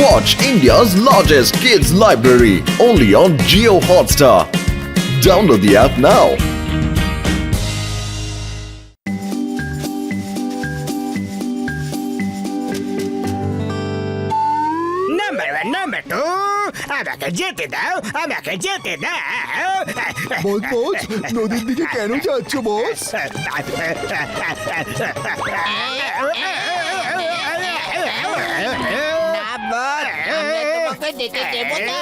Watch India's largest kids library only on Jio Hotstar. Download the app now. Number two, আমাকে যেতে দাও, আমাকে যেতে দাও। বস বস নদীর দিকে কেন যাচ্ছ বস? না বস, আমরা তোমাকে যেতে দেব না।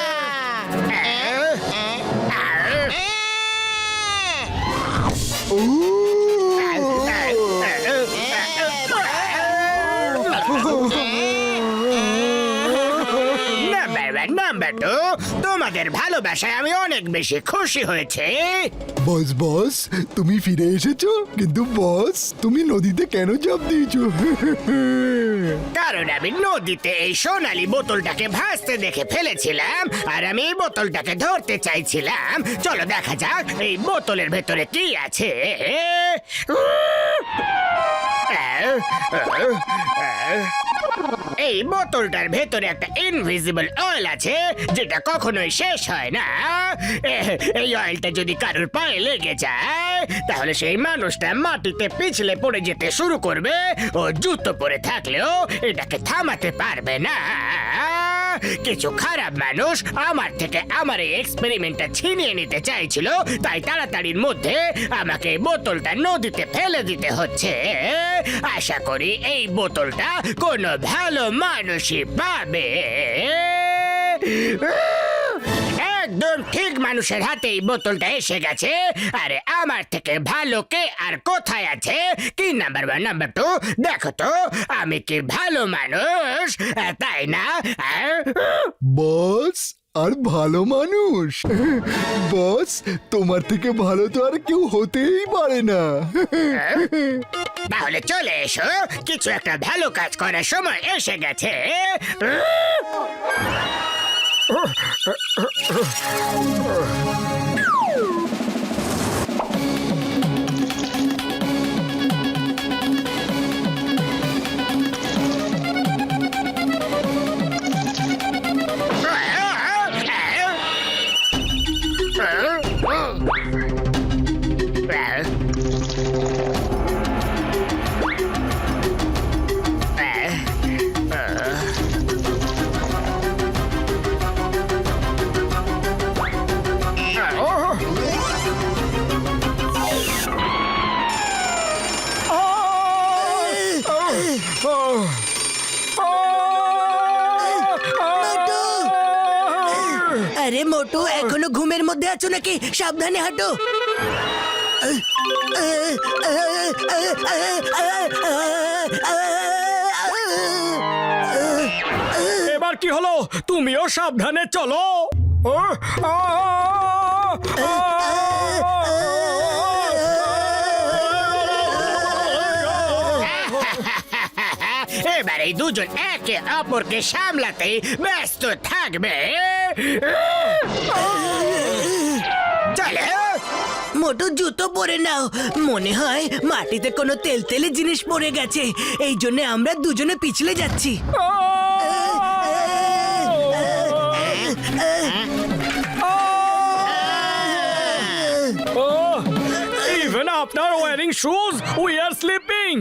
নাম্বার টু, তোমাদের ভালোবাসায় আমি অনেক বেশি খুশি হয়েছে। বস বস তুমি ফিরে এসেছো, কিন্তু বস তুমি নদীতে কেন ঝাঁপ দিয়েছো? কারণ আমি নদীতে এই সোনালী বোতলটাকে ভাসতে দেখে ফেলেছিলাম, আর আমি এই বোতলটাকে ধরতে চাইছিলাম। চলো দেখা যাক এই বোতলের ভেতরে কি আছে। এই বোতলটার ভেতরে একটা ইনভিজিবল অয়েল আছে, যেটা কখনোই শেষ হয় না। এই অয়েলটা যদি কারোর পায়ে লেগে যায়, তাহলে সেই মানুষটা মাটিতে পিছলে পড়ে যেতে শুরু করবে। ও জুতো পরে থাকলেও এটাকে থামাতে পারবে না। কিছু খারাপ মানুষ আমার থেকে আমার এই এক্সপেরিমেন্টটা ছিনিয়ে নিতে চাইছিল, তাই তাড়াতাড়ির মধ্যে আমাকে এই বোতলটা নদীতে ফেলে দিতে হচ্ছে। আশা করি এই বোতলটা কোনো ভালো মানুষই পাবে। একদম ঠিক মানুষের হাতে এই বোতলটা এসে গেছে। আরে আমার থেকে ভালো কে আর কোথায় আছে? কি নাম্বার ওয়ান, নাম্বার টু, দেখো তো আমি কি ভালো মানুষ, তাই না? বস আর ভালো মানুষ? বস তোমার থেকে ভালো তো আর কেউ হতেই পারে না। তাহলে চলে এসো, কিছু একটা ভালো কাজ করার সময় এসে গেছে। আরে মোটু, এখনো ঘুমের মধ্যে আছো নাকি? সাবধানে হাঁটো। এবার কি হলো? তুমিও সাবধানে চলো। এবার এই দুজন একে অপরকে সামলাতে ব্যস্ত থাকবে। চলো মোটু, জুতো পরে নাও। মনে হয় মাটিতে কোনো তেলতেলে জিনিস পড়ে গেছে, এই জন্য আমরা দুজনে পিছলে যাচ্ছি। Even after wearing shoes, we are sleeping.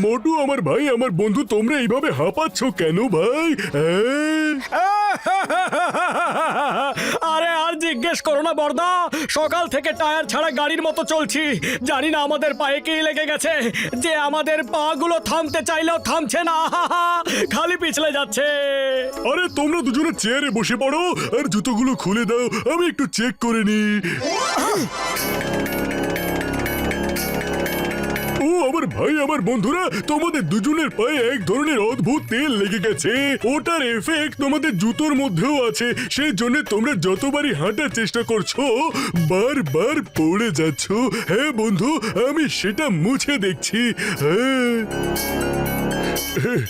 মোটু আমার ভাই, আমার বন্ধু, তোমরা এইভাবে হাঁপাচ্ছ কেন ভাই? আরে আর জিজ্ঞেস জিজ্ঞেস করো না বর্দা, সকাল থেকে টায়ার ছাড়া গাড়ির মতো চলছি। জানি না আমাদের পায়ে কি লেগে গেছে যে আমাদের পা গুলো থামতে চাইলেও থামছে না, খালি পিছলে যাচ্ছে। আরে তোমরা দুজনে চেয়ারে বসে পড়ো আর জুতোগুলো খুলে দাও, আমি একটু চেক করে নি। ও আমার ভাই, আমার বন্ধুরা, তোমাদের দুজনের পায়ে এক ধরনের অদ্ভুত তেল লেগে গেছে। ওটার এফেক্ট তোমাদের জুতোর মধ্যেও আছে, সেই জন্য তোমরা যতবারই হাঁটার চেষ্টা করছো বারবার পড়ে যাচ্ছ। হ্যাঁ বন্ধু, আমি সেটা মুছে দেখছি। হ্যাঁ,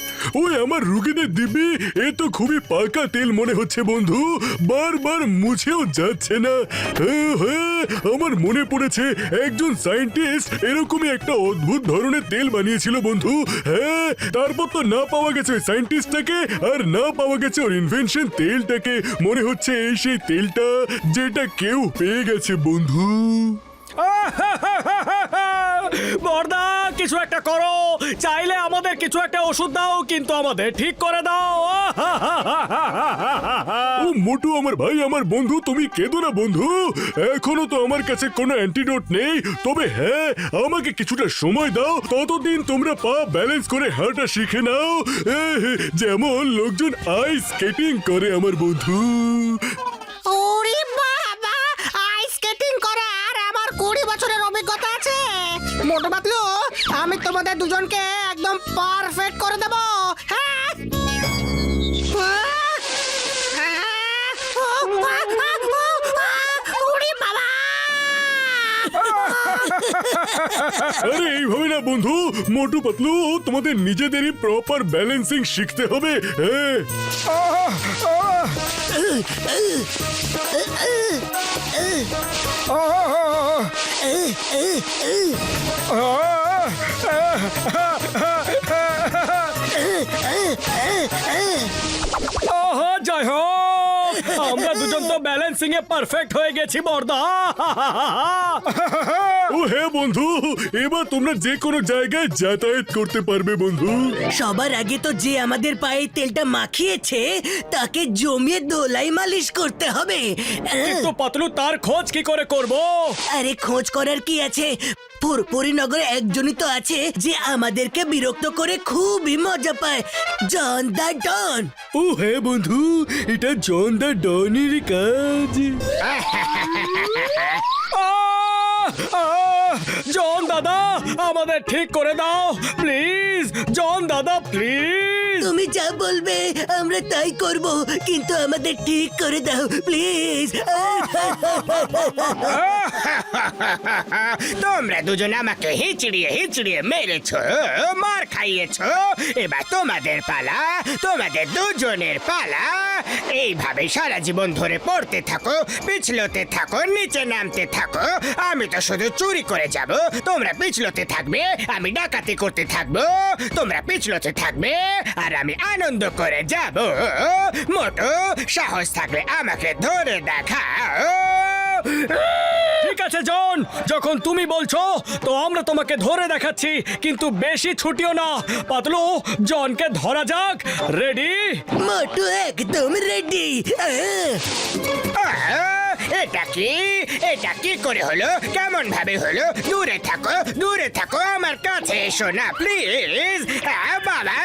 ওই আমার রুগীদের দিব্যি, এ তো খুবই পাকা তেল মনে হচ্ছে বন্ধু, বারবার মুছেও যাচ্ছে না। হ্যাঁ, আমার মনে পড়েছে একজন সায়েন্টিস্ট এরকমই একটা অদ্ভুত ধরনের তেল বানিয়েছিল বন্ধু। হ্যাঁ, তারপর তো না পাওয়া গেছে ওই সায়েন্টিস্টটাকে, আর না পাওয়া গেছে ওর ইনভেনশন তেলটাকে। মনে হচ্ছে এই সেই তেলটা যেটা কেউ পেয়ে গেছে বন্ধু। বর্দা, কিছু একটা করো, চাইলে আমাদের কিছু একটা ওষুধ দাও, কিন্তু আমাদের ঠিক করে দাও। ও মোটু আমার ভাই, আমার বন্ধু, তুমি কেঁদো না বন্ধু। এখনো তো আমার কাছে কোনো অ্যান্টিডোট নেই, তবে হ্যাঁ, আমাকে কিছুটা সময় দাও, ততদিন তোমরা পা ব্যালেন্স করে হাঁটা শিখে নাও, যেমন লোকজন আইস স্কেটিং করে আমার বন্ধু। ওরে বাবা, আইস স্কেটিং করার আমার 20 বছরের অভিজ্ঞতা আছে। মোটু পাতলু, আমি তোমাদের দুজনকে একদম পারফেক্ট করে দেব। হ্যাঁ, ওরে বাবা। আরে এইভাবে না বন্ধু, মোটু পাতলু, তোমাদের নিজেদেরই প্রপার ব্যালেন্সিং শিখতে হবে। হ্যাঁ, জয় হোক, আমরা দুজন তো ব্যালেন্সিং এ পারফেক্ট হয়ে গেছি বর্দা। ও হ্যাঁ বন্ধু, এবার তোমরা যে কোনো জায়গায় যাতায়াত করতে পারবে বন্ধু। সবার আগে তো যে আমাদের পায়ে তেলটা মাখিয়েছে তাকে জমিয়ে ধোলাই মালিশ করতে হবে। কিন্তু পাতলু, তার খোঁজ কি করে করব? আরে খোঁজ করার কি আছে, ফুরফুরি নগরে একজনই তো আছে যে আমাদেরকে বিরক্ত করে খুবই মজা পায়, জন দা ডন। ও হ্যাঁ বন্ধু, এটা জন দা ডনের কাজ। জন দাদা, আমাদের ঠিক করে দাও প্লিজ, জন দাদা প্লিজ। তুমি যা বলবে আমরা তাই করব, কিন্তু আমাদের ঠিক করে দাও প্লিজ। তোমরা দুজন আমাকে হিচড়িয়ে হিচড়িয়ে মেরেছো, মার খাইয়েছো, এবার তোমাদের পালা, তোমাদের দুজনের পালা। এইভাবে সারা জীবন ধরে পড়তে থাকো, পিছলতে থাকো, নিচে নামতে থাকো। আমি তো শুধু চুরি করে যাব, তোমরা পিছলতে থাকবে, আমি ডাকাতি করতে থাকবো, তোমরা পিছলতে থাকবে, আর আমি আনন্দ করে যাব। মোটু, সাহস থাকলে আমাকে ধরে দেখাও। ঠিক আছে জন, যখন তুমি বলছো তো আমরা তোমাকে ধরে দেখাচ্ছি, কিন্তু বেশি ছুটিও না। পাতলু, জনকে ধরা যাক। রেডি? মোটু একদম রেডি। এটা কি, এটা কি করে হলো, কেমন ভাবে হলো? দূরে থাকো, দূরে থাকো, আমার কাছে এসো না প্লিজ। বাবা,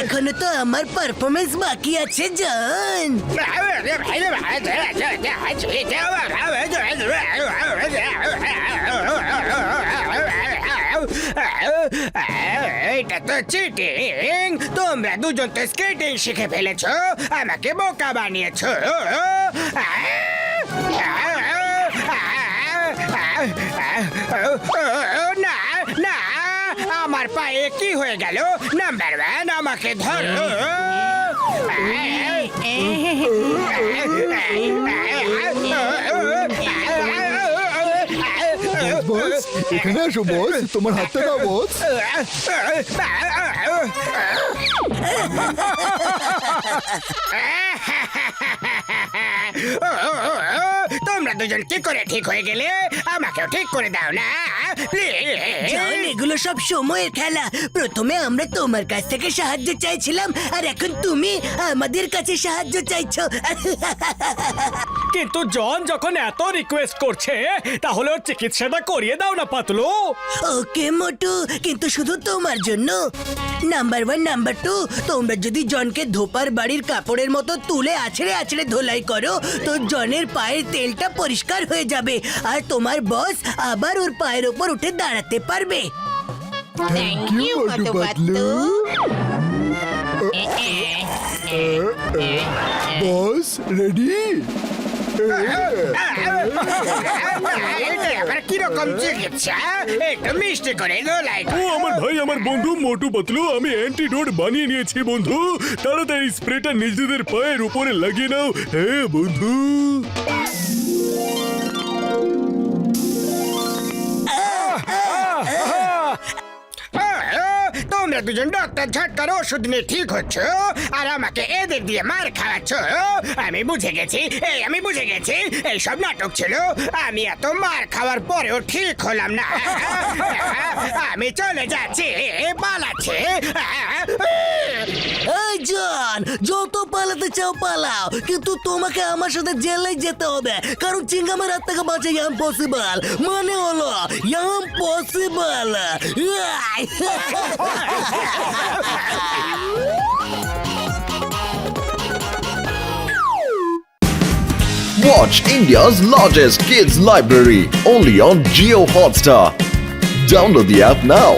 এখনো তো আমার পারফরমেন্স বাকি আছে জন। এটা তো চিটিং। তোমরা দুজন তো স্কেটিং শিখে ফেলেছো, আমাকে বোকা বানিয়েছো। না না, আমার পায়ে কি হয়ে গেল? নাম্বার ওয়ান, আমাকে ধরো। বস, এখানে আসো বস, তোমার হাতটা দাও বস। তোমরা দুজন কি করে ঠিক হয়ে গেলে আমাকেও ঠিক করে দাও না জন, এগুলো সব সময়ের খেলা। প্রথমে আমরা তোমার কাছ থেকে সাহায্য চাইছিলাম, আর এখন তুমি আমাদের কাছে সাহায্য চাইছো। কিন্তু জন যখন এত রিকোয়েস্ট করছে তাহলে ওর চিকিৎসাটা করিয়ে দাও না পাতলু। ওকে মোটু, কিন্তু শুধু তোমার জন্য। নাম্বার 1, নাম্বার 2, তোমরা যদি জনকে ধোপার বাড়ির কাপড়ের মতো তুলে আছড়ে আছড়ে ধোলাই করো তো জনের পায়ের তেলটা পরিষ্কার হয়ে যাবে, আর তোমার বস আবার ওর পায়ের ওপর উঠে দাঁড়াতে পারবে। Thank you Motu Patlu. Boss ready? এটা আবার কিরকম চিকিৎসা? একটু মিষ্টি করে গলায় ও আমার ভাই, আমার বন্ধু মোটু পাতলু, আমি অ্যান্টিডোট বানিয়ে নিয়েছি বন্ধু। তাড়াতাড়ি স্প্রেটা নিজেদের পায়ের উপরে লাগিয়ে নাও। হ্যাঁ বন্ধু। তোমরা দুজন ডক্টর ঝটকার ওষুধ নিয়ে ঠিক হচ্ছ আর আমাকে এদের দিয়ে মার খাওয়াচ্ছ। আমি বুঝে গেছি, আমি বুঝে গেছি এইসব নাটক ছিল। আমি এত মার খাওয়ার পরেও ঠিক হলাম না। আমি চলে যাচ্ছি, পালাচ্ছি। এই জন, যত পালাতে চাও পালাও, কিন্তু তোমাকে আমার সাথে জেলে যেতে হবে, কারণ চিঙ্গামের হাত থেকে বাঁচা ইম্পসিবল। মানে হলো impossible. Watch India's largest kids library only on Geo Hotstar. Download the app now.